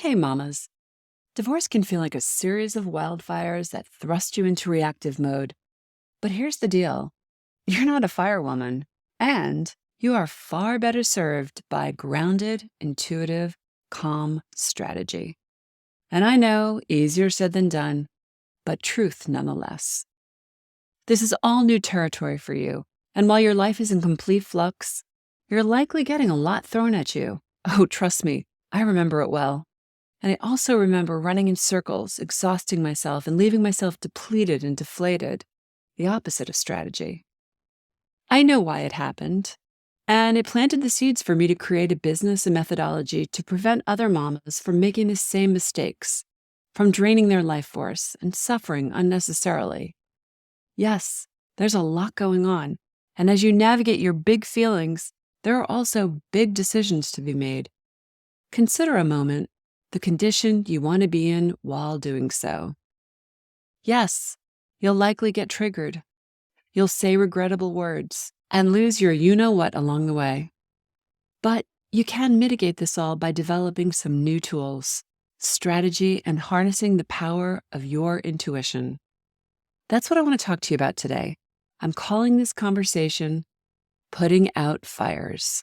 Hey, mamas. Divorce can feel like a series of wildfires that thrust you into reactive mode. But here's the deal. You're not a firewoman, and you are far better served by grounded, intuitive, calm strategy. And I know, easier said than done, but truth nonetheless. This is all new territory for you, and while your life is in complete flux, you're likely getting a lot thrown at you. Oh, trust me, I remember it well. And I also remember running in circles, exhausting myself, and leaving myself depleted and deflated, the opposite of strategy. I know why it happened, and it planted the seeds for me to create a business and methodology to prevent other mamas from making the same mistakes, from draining their life force and suffering unnecessarily. Yes, there's a lot going on, and as you navigate your big feelings, there are also big decisions to be made. Consider a moment the condition you want to be in while doing so. Yes, you'll likely get triggered. You'll say regrettable words and lose your you-know-what along the way. But you can mitigate this all by developing some new tools, strategy, and harnessing the power of your intuition. That's what I want to talk to you about today. I'm calling this conversation Putting Out Fires.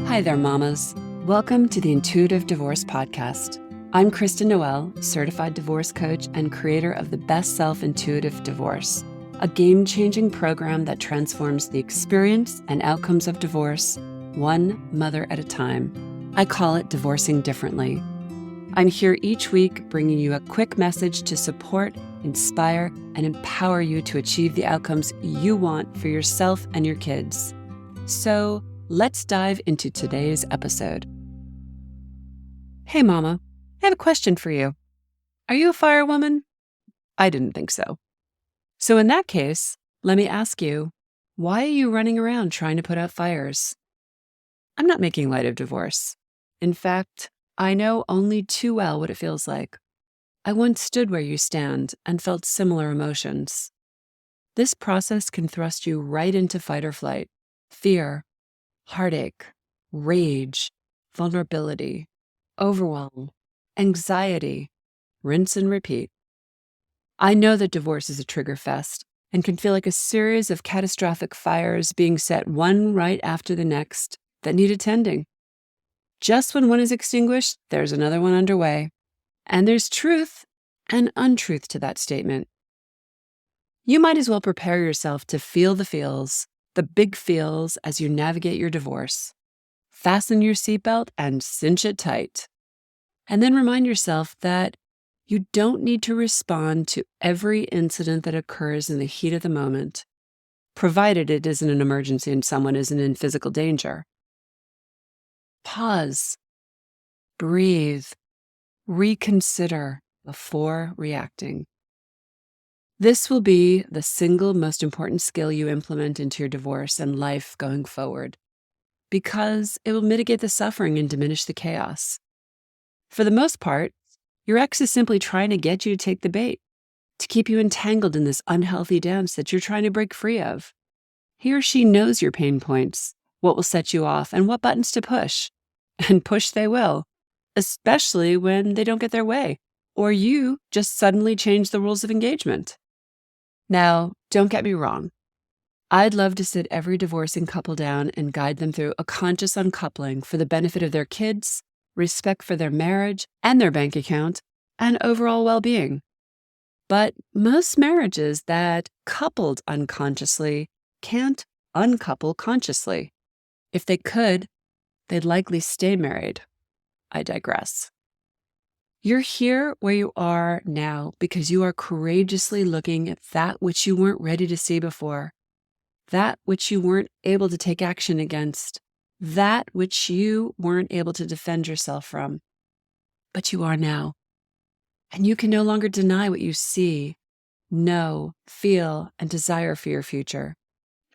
Hi there, mamas. Welcome to the Intuitive Divorce Podcast. I'm Kristen Noel, certified divorce coach and creator of the Best Self Intuitive Divorce, a game-changing program that transforms the experience and outcomes of divorce, one mother at a time. I call it Divorcing Differently. I'm here each week bringing you a quick message to support, inspire, and empower you to achieve the outcomes you want for yourself and your kids. So let's dive into today's episode. Hey, Mama, I have a question for you. Are you a firewoman? I didn't think so. So in that case, let me ask you, why are you running around trying to put out fires? I'm not making light of divorce. In fact, I know only too well what it feels like. I once stood where you stand and felt similar emotions. This process can thrust you right into fight or flight, fear, heartache, rage, vulnerability, overwhelm, anxiety, rinse and repeat. I know that divorce is a trigger fest and can feel like a series of catastrophic fires being set one right after the next that need attending. Just when one is extinguished, there's another one underway. And there's truth and untruth to that statement. You might as well prepare yourself to feel the feels, the big feels, as you navigate your divorce. Fasten your seatbelt and cinch it tight. And then remind yourself that you don't need to respond to every incident that occurs in the heat of the moment, provided it isn't an emergency and someone isn't in physical danger. Pause, breathe, reconsider before reacting. This will be the single most important skill you implement into your divorce and life going forward, because it will mitigate the suffering and diminish the chaos. For the most part, your ex is simply trying to get you to take the bait, to keep you entangled in this unhealthy dance that you're trying to break free of. He or she knows your pain points, what will set you off, and what buttons to push. And push they will, especially when they don't get their way, or you just suddenly change the rules of engagement. Now, don't get me wrong. I'd love to sit every divorcing couple down and guide them through a conscious uncoupling for the benefit of their kids, respect for their marriage and their bank account, and overall well-being. But most marriages that coupled unconsciously can't uncouple consciously. If they could, they'd likely stay married. I digress. You're here where you are now because you are courageously looking at that which you weren't ready to see before, that which you weren't able to take action against, that which you weren't able to defend yourself from. But you are now. And you can no longer deny what you see, know, feel, and desire for your future.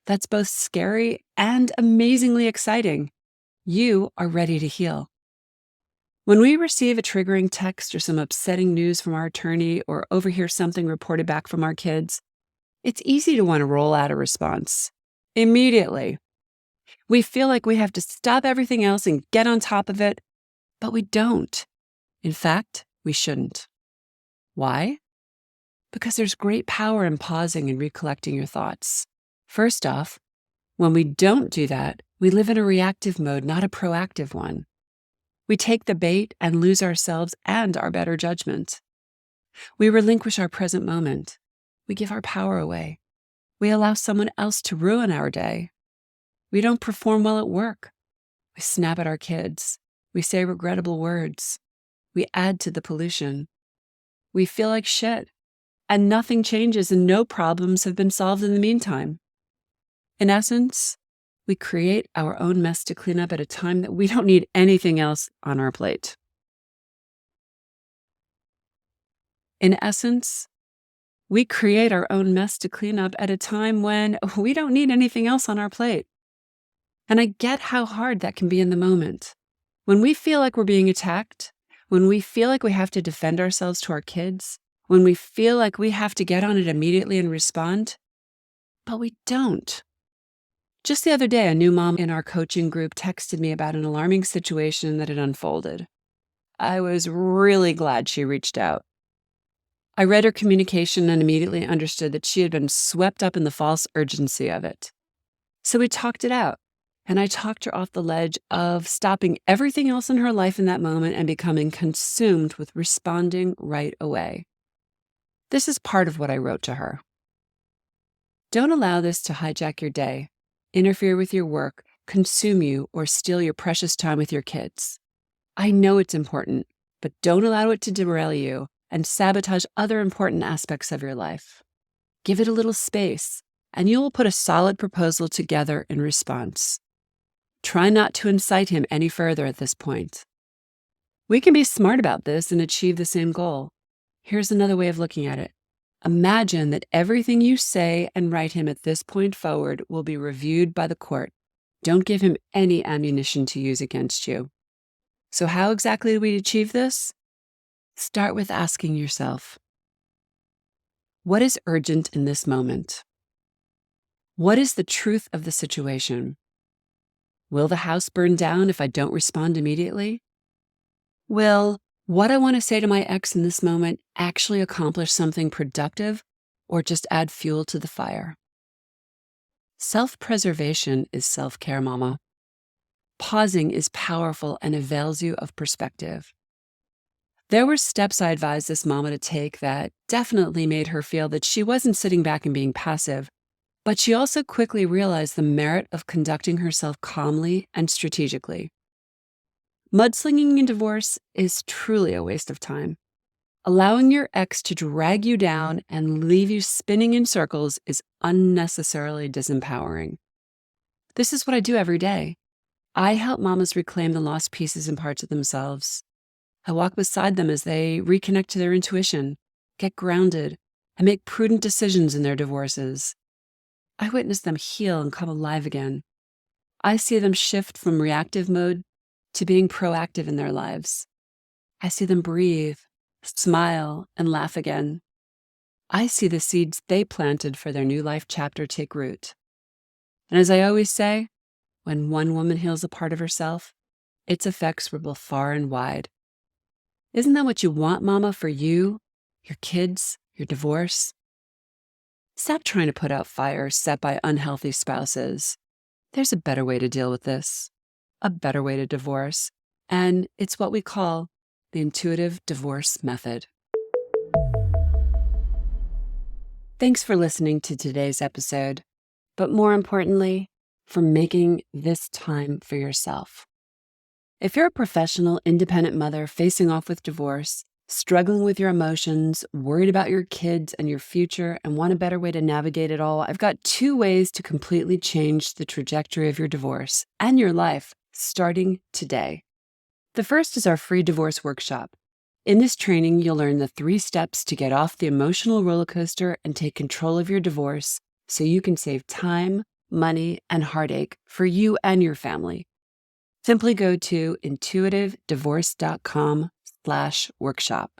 That's both scary and amazingly exciting. You are ready to heal. When we receive a triggering text or some upsetting news from our attorney or overhear something reported back from our kids, it's easy to want to roll out a response immediately. We feel like we have to stop everything else and get on top of it, But we don't. In fact, we shouldn't. Why? Because there's great power in pausing and recollecting your thoughts. First off, when we don't do that, we live in a reactive mode, not a proactive one. We take the bait and lose ourselves and our better judgment. We relinquish our present moment. We give our power away. We allow someone else to ruin our day. We don't perform well at work. We snap at our kids. We say regrettable words. We add to the pollution. We feel like shit, and nothing changes and no problems have been solved in the meantime. In essence, we create our own mess to clean up at a time that we don't need anything else on our plate. In essence, we create our own mess to clean up at a time when we don't need anything else on our plate. And I get how hard that can be in the moment. When we feel like we're being attacked, when we feel like we have to defend ourselves to our kids, when we feel like we have to get on it immediately and respond, but we don't. Just the other day, a new mom in our coaching group texted me about an alarming situation that had unfolded. I was really glad she reached out. I read her communication and immediately understood that she had been swept up in the false urgency of it. So we talked it out, and I talked her off the ledge of stopping everything else in her life in that moment and becoming consumed with responding right away. This is part of what I wrote to her. Don't allow this to hijack your day, interfere with your work, consume you, or steal your precious time with your kids. I know it's important, but don't allow it to derail you and sabotage other important aspects of your life. Give it a little space, and you will put a solid proposal together in response. Try not to incite him any further at this point. We can be smart about this and achieve the same goal. Here's another way of looking at it. Imagine that everything you say and write him at this point forward will be reviewed by the court. Don't give him any ammunition to use against you. So how exactly do we achieve this? Start with asking yourself, what is urgent in this moment? What is the truth of the situation? Will the house burn down if I don't respond immediately? Will what I want to say to my ex in this moment actually accomplish something productive or just add fuel to the fire? Self-preservation is self-care, mama. Pausing is powerful and avails you of perspective. There were steps I advised this mama to take that definitely made her feel that she wasn't sitting back and being passive, but she also quickly realized the merit of conducting herself calmly and strategically. Mudslinging in divorce is truly a waste of time. Allowing your ex to drag you down and leave you spinning in circles is unnecessarily disempowering. This is what I do every day. I help mamas reclaim the lost pieces and parts of themselves. I walk beside them as they reconnect to their intuition, get grounded, and make prudent decisions in their divorces. I witness them heal and come alive again. I see them shift from reactive mode to being proactive in their lives. I see them breathe, smile, and laugh again. I see the seeds they planted for their new life chapter take root. And as I always say, when one woman heals a part of herself, its effects ripple far and wide. Isn't that what you want, mama, for you, your kids, your divorce? Stop trying to put out fires set by unhealthy spouses. There's a better way to deal with this, a better way to divorce, and it's what we call the intuitive divorce method. Thanks for listening to today's episode, but more importantly, for making this time for yourself. If you're a professional, independent mother facing off with divorce, struggling with your emotions, worried about your kids and your future, and want a better way to navigate it all, I've got 2 ways to completely change the trajectory of your divorce and your life starting today. The first is our free divorce workshop. In this training, you'll learn the 3 steps to get off the emotional roller coaster and take control of your divorce so you can save time, money, and heartache for you and your family. Simply go to intuitivedivorce.com/workshop.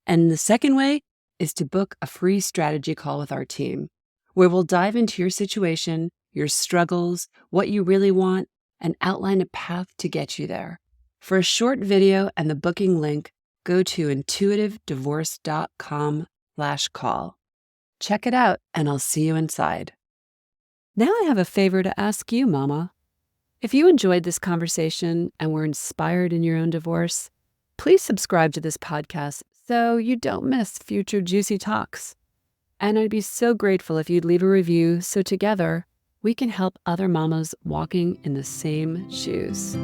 And the second way is to book a free strategy call with our team, where we'll dive into your situation, your struggles, what you really want, and outline a path to get you there. For a short video and the booking link, go to intuitivedivorce.com/call. Check it out, and I'll see you inside. Now I have a favor to ask you, Mama. If you enjoyed this conversation and were inspired in your own divorce, please subscribe to this podcast so you don't miss future juicy talks. And I'd be so grateful if you'd leave a review so together we can help other mamas walking in the same shoes.